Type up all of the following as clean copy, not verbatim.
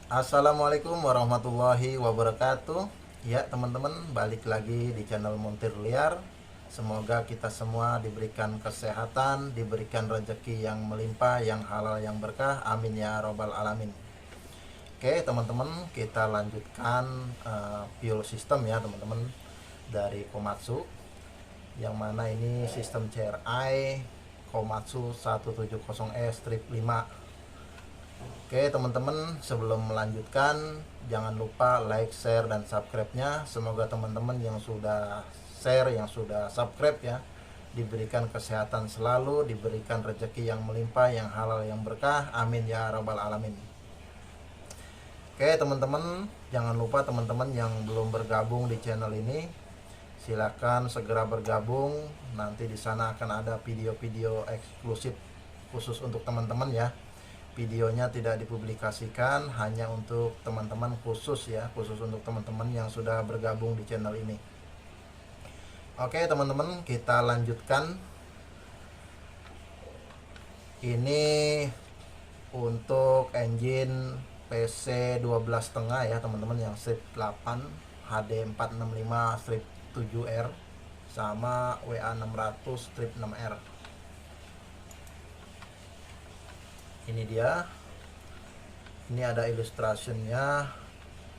Assalamualaikum warahmatullahi wabarakatuh. Ya teman-teman, balik lagi di channel Montir Liar. Semoga kita semua diberikan kesehatan, diberikan rezeki yang melimpah, yang halal, yang berkah. Amin ya robbal alamin. Oke teman-teman, kita lanjutkan fuel system ya teman-teman, dari Komatsu, yang mana ini sistem CRI Komatsu 170E strip 5. Oke teman-teman, sebelum melanjutkan jangan lupa like, share, dan subscribe-nya. Semoga teman-teman yang sudah share, yang sudah subscribe ya, diberikan kesehatan selalu, diberikan rezeki yang melimpah, yang halal, yang berkah. Amin ya rabbal alamin. Oke teman-teman, jangan lupa teman-teman yang belum bergabung di channel ini, silakan segera bergabung. Nanti di sana akan ada video-video eksklusif khusus untuk teman-teman ya. Videonya tidak dipublikasikan, hanya untuk teman-teman, khusus ya, khusus untuk teman-teman yang sudah bergabung di channel ini. Oke teman-teman, kita lanjutkan. Ini untuk engine PC 12,5 ya teman-teman, yang strip 8 HD 465 strip 7R sama WA 600 strip 6R. Ini dia. Ini ada illustrationnya.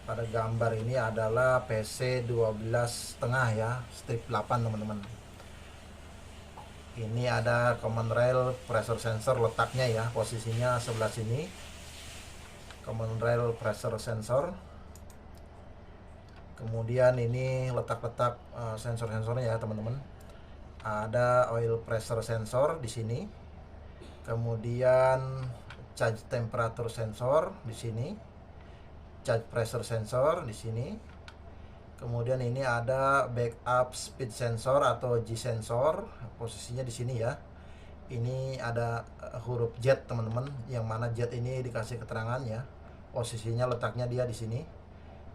Pada gambar ini adalah PC 12,5 ya, strip 8 teman-teman. Ini ada common rail pressure sensor letaknya ya, posisinya sebelah sini. Common rail pressure sensor. Kemudian ini letak-letak sensor-sensornya ya teman-teman. Ada oil pressure sensor di sini. Kemudian charge temperature sensor di sini, charge pressure sensor di sini. Kemudian ini ada backup speed sensor atau G sensor, posisinya di sini ya. Ini ada huruf Z teman-teman, yang mana Z ini dikasih keterangan ya. Posisinya letaknya dia di sini.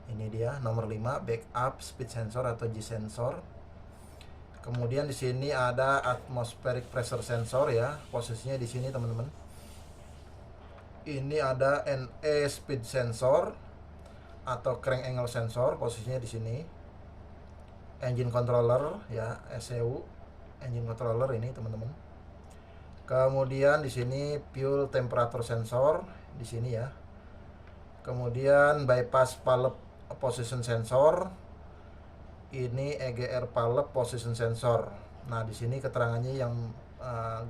Ini dia nomor 5, backup speed sensor atau G sensor. Kemudian di sini ada atmospheric pressure sensor ya, posisinya di sini teman-teman. Ini ada NE speed sensor atau crank angle sensor, posisinya di sini. Engine controller ya, ECU, engine controller ini teman-teman. Kemudian di sini fuel temperature sensor di sini ya. Kemudian bypass valve position sensor. Ini EGR valve position sensor. Nah, di sini keterangannya yang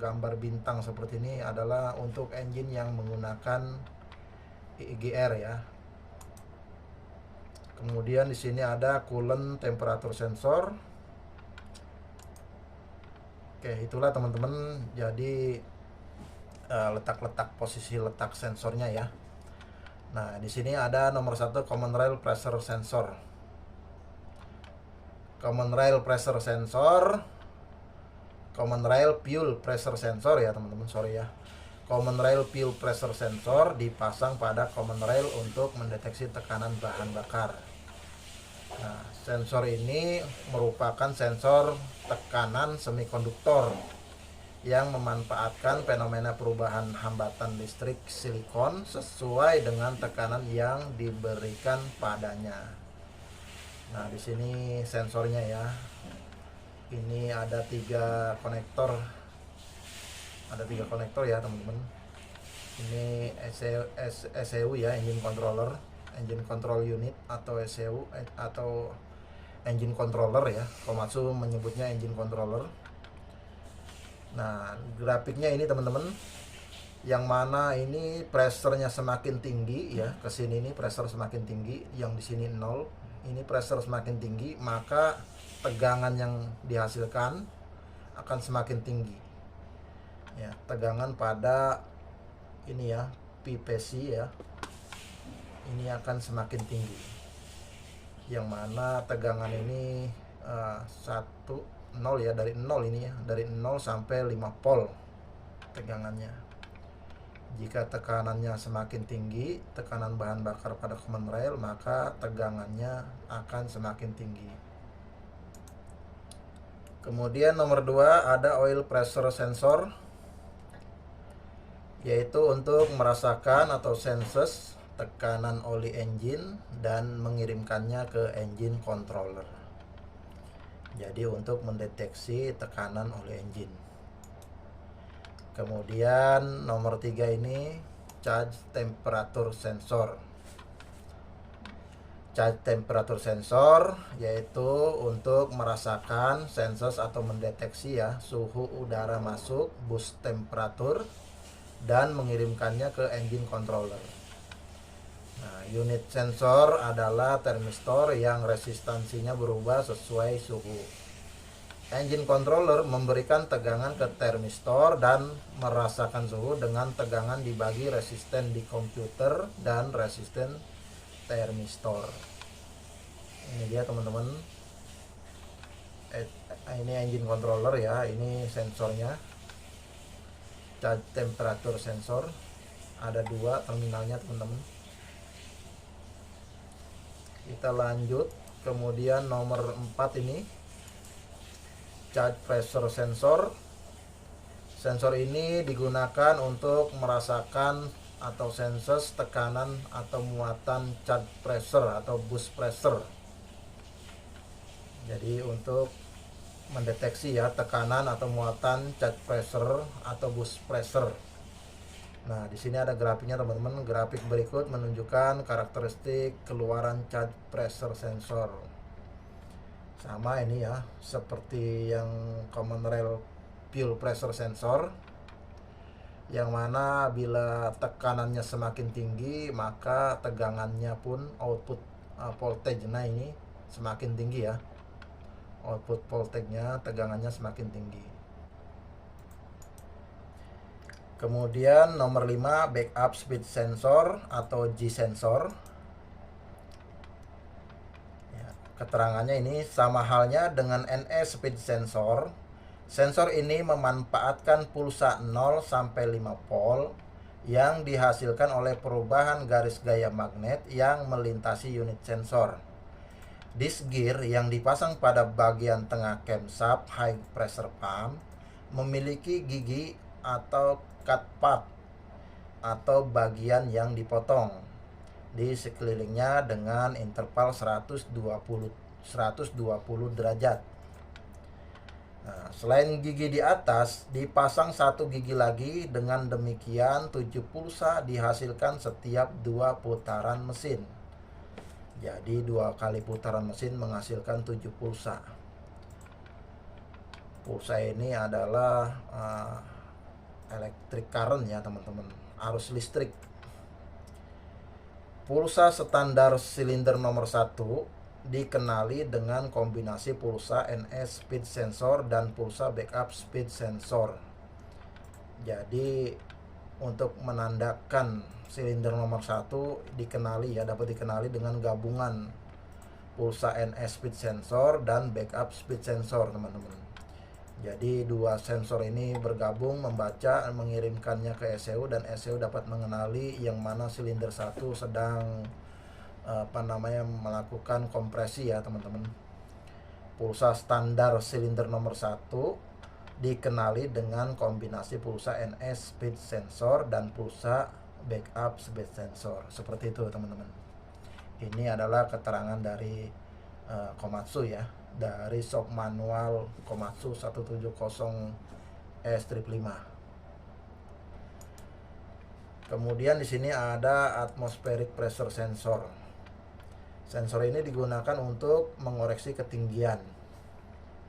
gambar bintang seperti ini adalah untuk engine yang menggunakan EGR ya. Kemudian di sini ada coolant temperature sensor. Oke, itulah teman-teman. Jadi letak-letak posisi letak sensornya ya. Nah, di sini ada nomor 1 common rail pressure sensor. Common rail pressure sensor, common rail fuel pressure sensor ya teman-teman, sorry ya. Common rail fuel pressure sensor dipasang pada common rail untuk mendeteksi tekanan bahan bakar. Nah, sensor ini merupakan sensor tekanan semikonduktor yang memanfaatkan fenomena perubahan hambatan listrik silikon sesuai dengan tekanan yang diberikan padanya. Nah, di sini sensornya ya. Ini ada 3 konektor. Ada 3 konektor ya, teman-teman. Ini ECU ya, engine controller, engine control unit atau ECU atau engine controller ya. Komatsu menyebutnya engine controller. Nah, grafiknya ini teman-teman, yang mana ini pressure-nya semakin tinggi ya, ke sini ini pressure semakin tinggi, yang di sini 0. Ini pressure semakin tinggi, maka tegangan yang dihasilkan akan semakin tinggi. Ya, tegangan pada ini ya, PPC ya. Ini akan semakin tinggi. Yang mana tegangan ini 0 ya, dari 0 ini ya, dari 0 sampai 5 volt tegangannya. Jika tekanannya semakin tinggi, tekanan bahan bakar pada common rail, maka tegangannya akan semakin tinggi. Kemudian nomor 2 ada oil pressure sensor, yaitu untuk merasakan atau senses tekanan oli engine dan mengirimkannya ke engine controller. Jadi untuk mendeteksi tekanan oli engine. Kemudian nomor 3 ini charge temperature sensor. Charge temperature sensor yaitu untuk merasakan sensus atau mendeteksi ya suhu udara masuk, bus temperatur, dan mengirimkannya ke engine controller. Nah, unit sensor adalah termistor yang resistansinya berubah sesuai suhu. Engine controller memberikan tegangan ke termistor dan merasakan suhu dengan tegangan dibagi resisten di komputer dan resisten termistor. Ini dia teman-teman. Ini engine controller ya, ini sensornya. Charge temperature sensor. Ada 2 terminalnya teman-teman. Kita lanjut. Kemudian nomor 4 ini charge pressure sensor. Sensor ini digunakan untuk merasakan atau sensus tekanan atau muatan charge pressure atau bus pressure. Jadi untuk mendeteksi ya tekanan atau muatan charge pressure atau bus pressure. Nah, di sini ada grafiknya teman-teman. Grafik berikut menunjukkan karakteristik keluaran charge pressure sensor. Sama ini ya, seperti yang common rail fuel pressure sensor, yang mana bila tekanannya semakin tinggi maka tegangannya pun output voltage-nya ini semakin tinggi ya. Output voltage-nya tegangannya semakin tinggi. Kemudian nomor 5 backup speed sensor atau G sensor. Keterangannya ini sama halnya dengan NS speed sensor. Sensor ini memanfaatkan pulsa 0 sampai 5 volt yang dihasilkan oleh perubahan garis gaya magnet yang melintasi unit sensor. Disk gear yang dipasang pada bagian tengah camshaft high pressure pump memiliki gigi atau cut part atau bagian yang dipotong di sekelilingnya dengan interval 120 derajat. Nah, selain gigi di atas, dipasang 1 gigi lagi. Dengan demikian 7 pulsa dihasilkan setiap 2 putaran mesin. Jadi 2 kali putaran mesin menghasilkan 7 pulsa. Pulsa ini adalah electric current ya teman-teman, arus listrik. Pulsa standar silinder nomor 1 dikenali dengan kombinasi pulsa NS speed sensor dan pulsa backup speed sensor. Jadi untuk menandakan silinder nomor 1 dapat dikenali dengan gabungan pulsa NS speed sensor dan backup speed sensor teman-teman. Jadi 2 sensor ini bergabung membaca mengirimkannya ke ECU dan ECU dapat mengenali yang mana silinder 1 sedang melakukan kompresi ya teman-teman. Pulsa standar silinder nomor 1 dikenali dengan kombinasi pulsa NS speed sensor dan pulsa backup speed sensor. Seperti itu teman-teman. Ini adalah keterangan dari Komatsu ya, dari shop manual Komatsu 170S5. Kemudian di sini ada atmospheric pressure sensor. Sensor ini digunakan untuk mengoreksi ketinggian.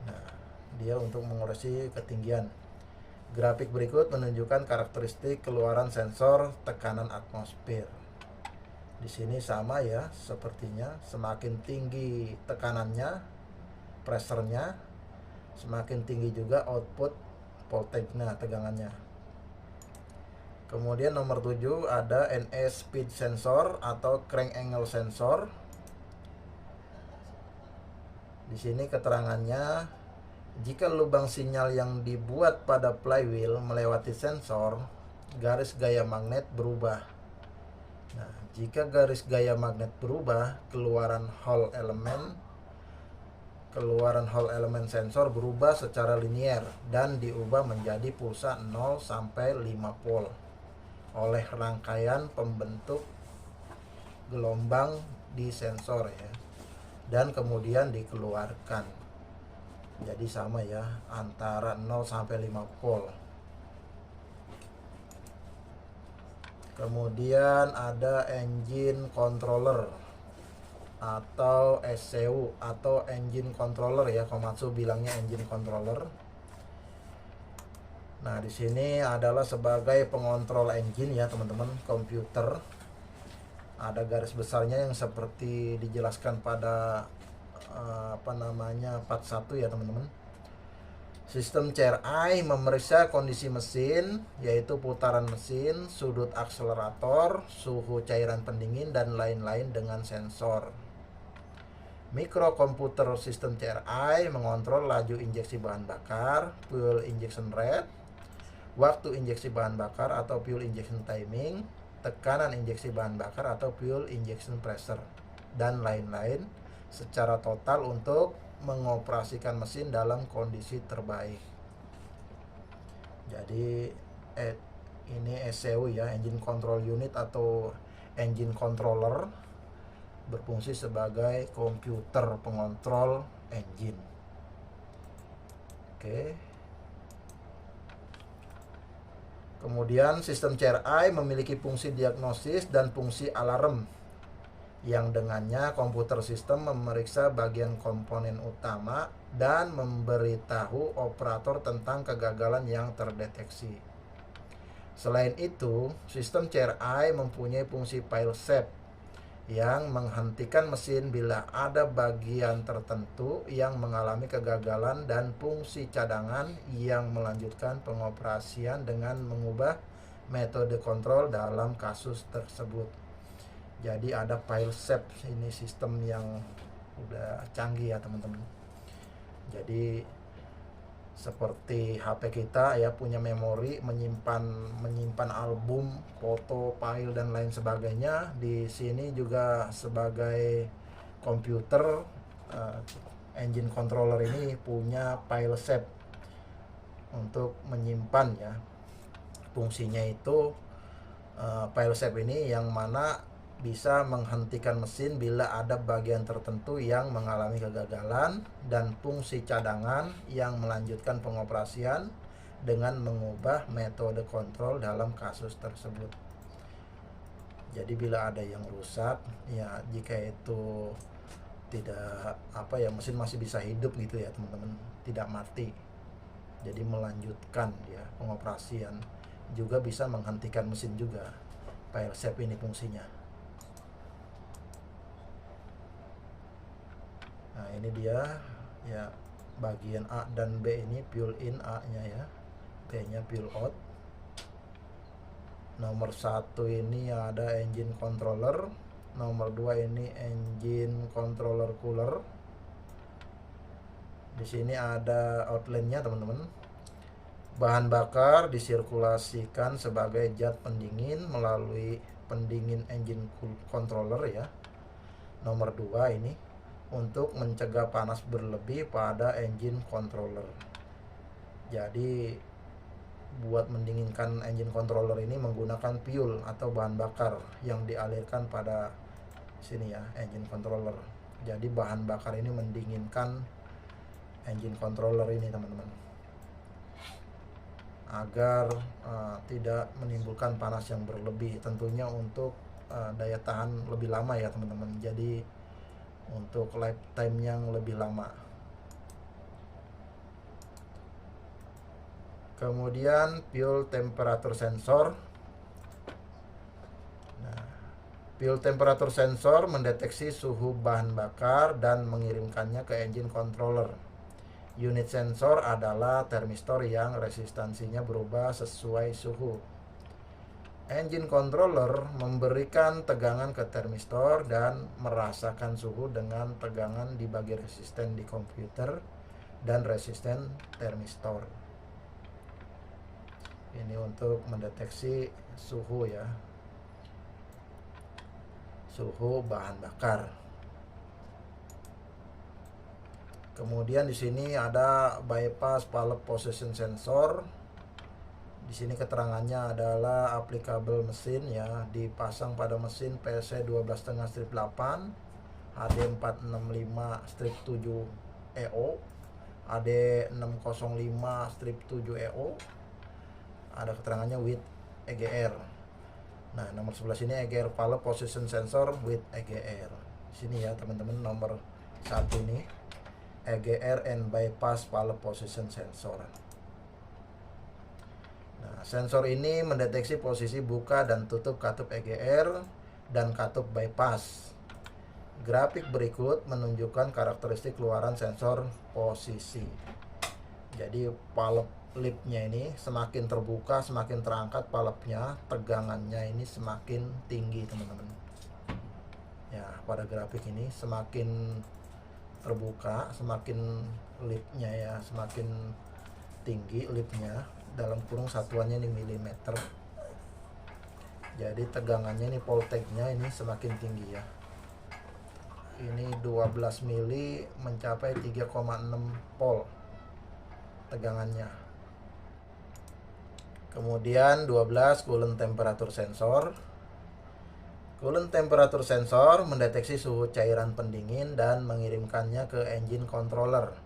Nah, dia untuk mengoreksi ketinggian. Grafik berikut menunjukkan karakteristik keluaran sensor tekanan atmosfer. Di sini sama ya, sepertinya semakin tinggi tekanannya, pressure-nya, semakin tinggi juga output voltage-nya, tegangannya. Kemudian nomor 7 ada NS speed sensor atau crank angle sensor. Di sini keterangannya, jika lubang sinyal yang dibuat pada flywheel melewati sensor, garis gaya magnet berubah. Nah, jika garis gaya magnet berubah, keluaran Hall elemen sensor berubah secara linier dan diubah menjadi pulsa 0 sampai 5 volt oleh rangkaian pembentuk gelombang di sensor ya, dan kemudian dikeluarkan. Jadi sama ya, antara 0 sampai 5 volt. Kemudian ada engine controller atau ECU atau engine controller ya, Komatsu bilangnya engine controller. Nah, di sini adalah sebagai pengontrol engine ya, teman-teman, komputer. Ada garis besarnya yang seperti dijelaskan pada part 1 ya, teman-teman. Sistem CRI memeriksa kondisi mesin, yaitu putaran mesin, sudut akselerator, suhu cairan pendingin, dan lain-lain dengan sensor. Mikrokomputer sistem CRI mengontrol laju injeksi bahan bakar, fuel injection rate, waktu injeksi bahan bakar atau fuel injection timing, tekanan injeksi bahan bakar atau fuel injection pressure, dan lain-lain secara total untuk mengoperasikan mesin dalam kondisi terbaik. Jadi ini ECU ya, engine control unit atau engine controller, berfungsi sebagai komputer pengontrol engine. Oke. Kemudian sistem CRI memiliki fungsi diagnosis dan fungsi alarm, yang dengannya komputer sistem memeriksa bagian komponen utama dan memberitahu operator tentang kegagalan yang terdeteksi. Selain itu, sistem CRI mempunyai fungsi fail-safe yang menghentikan mesin bila ada bagian tertentu yang mengalami kegagalan, dan fungsi cadangan yang melanjutkan pengoperasian dengan mengubah metode kontrol dalam kasus tersebut. Jadi ada fail-safe, ini sistem yang udah canggih ya, teman-teman. Jadi seperti HP kita ya, punya memori, menyimpan album, foto, file, dan lain sebagainya. Di sini juga sebagai komputer, engine controller ini punya fail-safe untuk menyimpan ya. Fungsinya itu fail-safe ini yang mana bisa menghentikan mesin bila ada bagian tertentu yang mengalami kegagalan, dan fungsi cadangan yang melanjutkan pengoperasian dengan mengubah metode kontrol dalam kasus tersebut. Jadi bila ada yang rusak ya, jika itu tidak mesin masih bisa hidup gitu ya, teman-teman, tidak mati, jadi melanjutkan ya pengoperasian, juga bisa menghentikan mesin juga. Fail-safe ini fungsinya. Nah, ini dia ya, bagian A dan B ini fuel in, A-nya ya, B-nya fuel out. Nomor 1 ini ada engine controller, nomor 2 ini engine controller cooler. Di sini ada outline-nya, teman-teman. Bahan bakar disirkulasikan sebagai zat pendingin melalui pendingin engine controller ya. Nomor 2 ini untuk mencegah panas berlebih pada engine controller. Jadi buat mendinginkan engine controller ini menggunakan fuel atau bahan bakar yang dialirkan pada sini ya, engine controller. Jadi bahan bakar ini mendinginkan engine controller ini, teman-teman, agar tidak menimbulkan panas yang berlebih, tentunya untuk daya tahan lebih lama ya, teman-teman. Jadi untuk lifetime yang lebih lama. Kemudian fuel temperature sensor. Nah, fuel temperature sensor mendeteksi suhu bahan bakar dan mengirimkannya ke engine controller. Unit sensor adalah termistor yang resistansinya berubah sesuai suhu. Engine controller memberikan tegangan ke termistor dan merasakan suhu dengan tegangan di bagian resisten di komputer dan resisten termistor. Ini untuk mendeteksi suhu ya, suhu bahan bakar. Kemudian di sini ada bypass valve position sensor. Di sini keterangannya adalah applicable mesin ya, dipasang pada mesin PSC 12,5/8 HD 465/7 EO, AD 605/7 EO. Ada keterangannya with EGR. Nah, nomor sebelah sini EGR valve position sensor with EGR. Sini ya teman-teman, nomor 1 ini EGR and bypass valve position sensor. Nah, sensor ini mendeteksi posisi buka dan tutup katup EGR dan katup bypass. Grafik berikut menunjukkan karakteristik keluaran sensor posisi. Jadi valve lipnya ini semakin terbuka, semakin terangkat valve-nya, tegangannya ini semakin tinggi teman-teman. Ya, pada grafik ini semakin terbuka, semakin lipnya ya semakin tinggi lipnya, dalam kurung satuannya ini milimeter. Jadi tegangannya ini voltage-nya ini semakin tinggi ya. Ini 12 mili mencapai 3,6 volt tegangannya. Kemudian 12 coolant temperature sensor. Coolant temperature sensor mendeteksi suhu cairan pendingin dan mengirimkannya ke engine controller.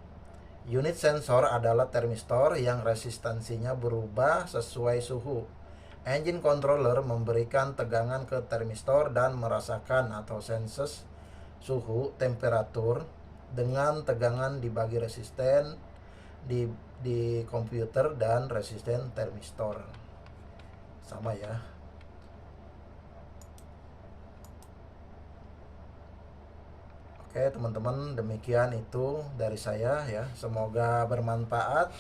Unit sensor adalah termistor yang resistansinya berubah sesuai suhu. Engine controller memberikan tegangan ke termistor dan merasakan atau senses suhu temperatur dengan tegangan dibagi resisten di komputer dan resisten termistor. Sama ya. Oke teman-teman, demikian itu dari saya ya. Semoga bermanfaat.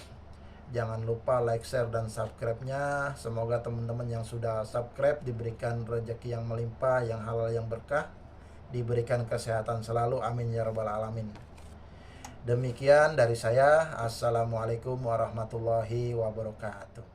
Jangan lupa like, share, dan subscribe-nya. Semoga teman-teman yang sudah subscribe diberikan rezeki yang melimpah, yang halal, yang berkah, diberikan kesehatan selalu, amin ya rabbal alamin. Demikian dari saya. Assalamualaikum warahmatullahi wabarakatuh.